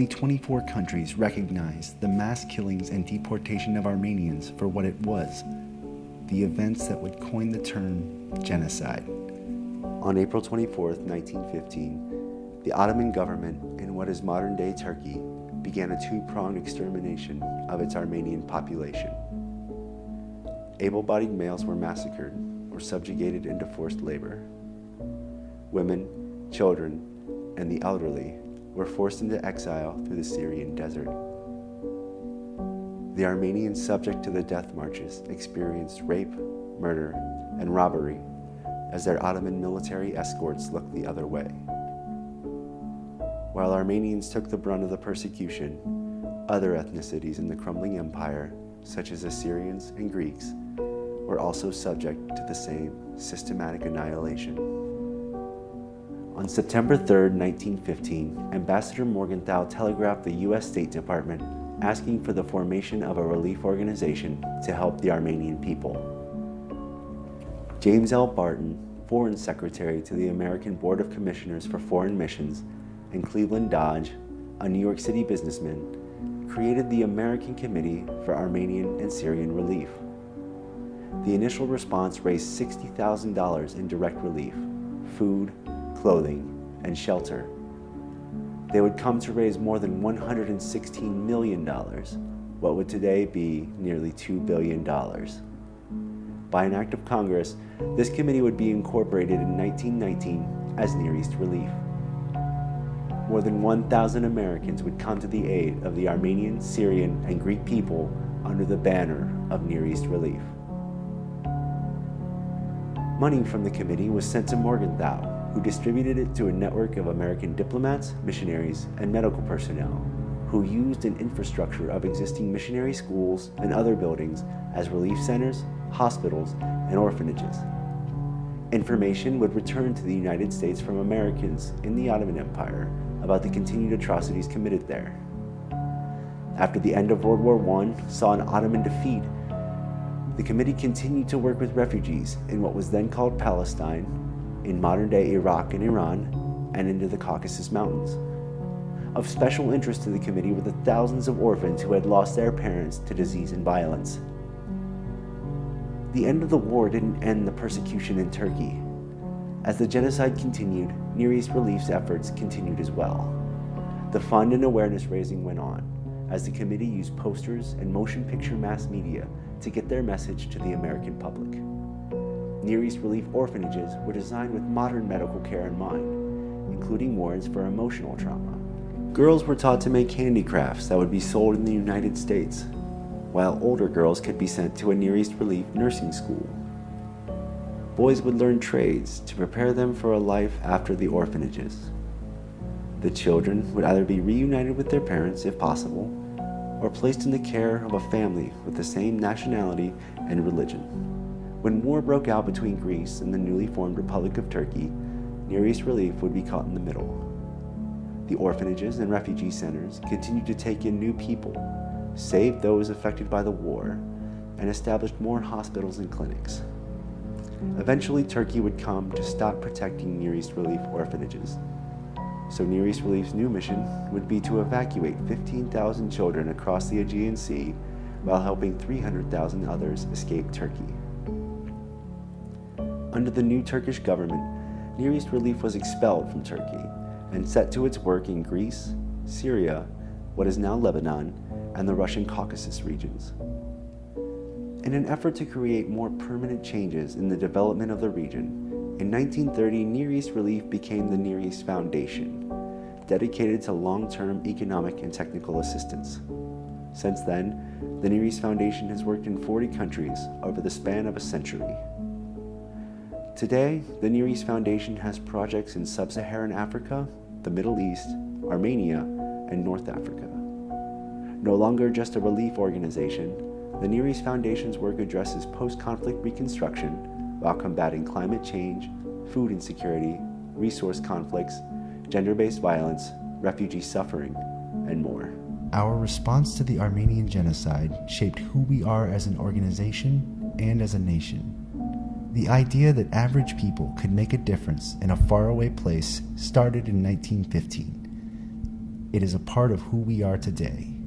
only 24 countries recognized the mass killings and deportation of Armenians for what it was, the events that would coin the term genocide. On April 24, 1915, the Ottoman government in what is modern-day Turkey began a two-pronged extermination of its Armenian population. Able-bodied males were massacred or subjugated into forced labor. Women, children, and the elderly were forced into exile through the Syrian desert. The Armenians subject to the death marches experienced rape, murder, and robbery as their Ottoman military escorts looked the other way. While Armenians took the brunt of the persecution, other ethnicities in the crumbling empire, such as Assyrians and Greeks, were also subject to the same systematic annihilation. On September 3, 1915, Ambassador Morgenthau telegraphed the U.S. State Department asking for the formation of a relief organization to help the Armenian people. James L. Barton, Foreign Secretary to the American Board of Commissioners for Foreign Missions, and Cleveland Dodge, a New York City businessman, created the American Committee for Armenian and Syrian Relief. The initial response raised $60,000 in direct relief, food, clothing, and shelter. They would come to raise more than $116 million, what would today be nearly $2 billion. By an act of Congress, this committee would be incorporated in 1919 as Near East Relief. More than 1,000 Americans would come to the aid of the Armenian, Syrian, and Greek people under the banner of Near East Relief. Money from the committee was sent to Morgenthau, who distributed it to a network of American diplomats, missionaries, and medical personnel, who used an infrastructure of existing missionary schools and other buildings as relief centers, hospitals, and orphanages. Information would return to the United States from Americans in the Ottoman Empire about the continued atrocities committed there. After the end of World War I saw an Ottoman defeat, the committee continued to work with refugees in what was then called Palestine, in modern-day Iraq and Iran, and into the Caucasus Mountains. Of special interest to the committee were the thousands of orphans who had lost their parents to disease and violence. The end of the war didn't end the persecution in Turkey. As the genocide continued, Near East Relief's efforts continued as well. The fund and awareness raising went on, as the committee used posters and motion picture mass media to get their message to the American public. Near East Relief orphanages were designed with modern medical care in mind, including wards for emotional trauma. Girls were taught to make handicrafts that would be sold in the United States, while older girls could be sent to a Near East Relief nursing school. Boys would learn trades to prepare them for a life after the orphanages. The children would either be reunited with their parents if possible, or placed in the care of a family with the same nationality and religion. When war broke out between Greece and the newly formed Republic of Turkey, Near East Relief would be caught in the middle. The orphanages and refugee centers continued to take in new people, saved those affected by the war, and established more hospitals and clinics. Eventually, Turkey would come to stop protecting Near East Relief orphanages. So Near East Relief's new mission would be to evacuate 15,000 children across the Aegean Sea while helping 300,000 others escape Turkey. Under the new Turkish government, Near East Relief was expelled from Turkey and set to its work in Greece, Syria, what is now Lebanon, and the Russian Caucasus regions. In an effort to create more permanent changes in the development of the region, in 1930, Near East Relief became the Near East Foundation, dedicated to long-term economic and technical assistance. Since then, the Near East Foundation has worked in 40 countries over the span of a century. Today, the Near East Foundation has projects in Sub-Saharan Africa, the Middle East, Armenia, and North Africa. No longer just a relief organization, the Near East Foundation's work addresses post-conflict reconstruction while combating climate change, food insecurity, resource conflicts, gender-based violence, refugee suffering, and more. Our response to the Armenian genocide shaped who we are as an organization and as a nation. The idea that average people could make a difference in a faraway place started in 1915. It is a part of who we are today.